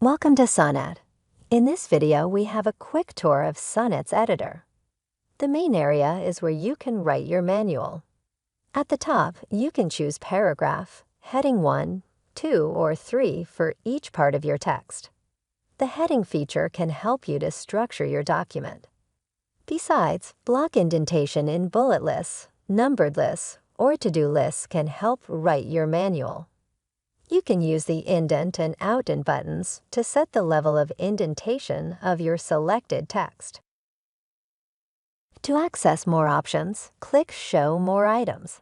Welcome to Sonat. In this video, we have a quick tour of Sonat's editor. The main area is where you can write your manual. At the top, you can choose paragraph, heading 1, 2, or 3 for each part of your text. The heading feature can help you to structure your document. Besides, block indentation in bullet lists, numbered lists, or to-do lists can help write your manual. You can use the indent and outdent buttons to set the level of indentation of your selected text. To access more options, click Show More Items.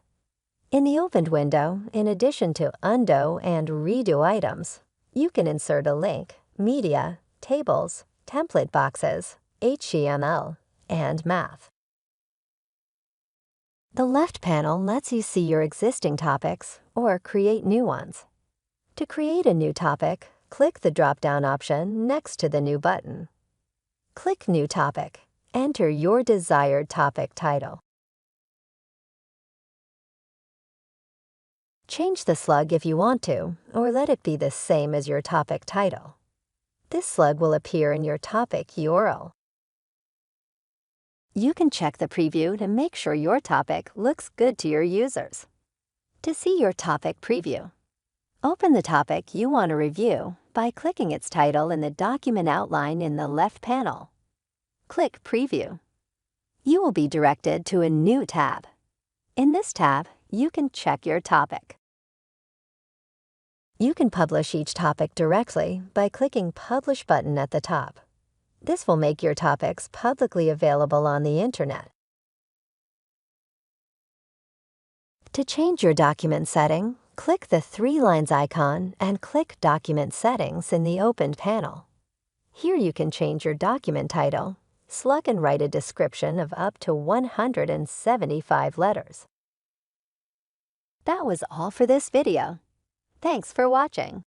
In the opened window, in addition to undo and redo items, you can insert a link, media, tables, template boxes, HTML, and math. The left panel lets you see your existing topics or create new ones. To create a new topic, click the drop-down option next to the New button. Click New Topic. Enter your desired topic title. Change the slug if you want to, or let it be the same as your topic title. This slug will appear in your topic URL. You can check the preview to make sure your topic looks good to your users. To see your topic preview, open the topic you want to review by clicking its title in the document outline in the left panel. Click Preview. You will be directed to a new tab. In this tab, you can check your topic. You can publish each topic directly by clicking Publish button at the top. This will make your topics publicly available on the Internet. To change your document setting, click the 3 lines icon and click Document Settings in the opened panel. Here you can change your document title, slug and write a description of up to 175 letters. That was all for this video. Thanks for watching.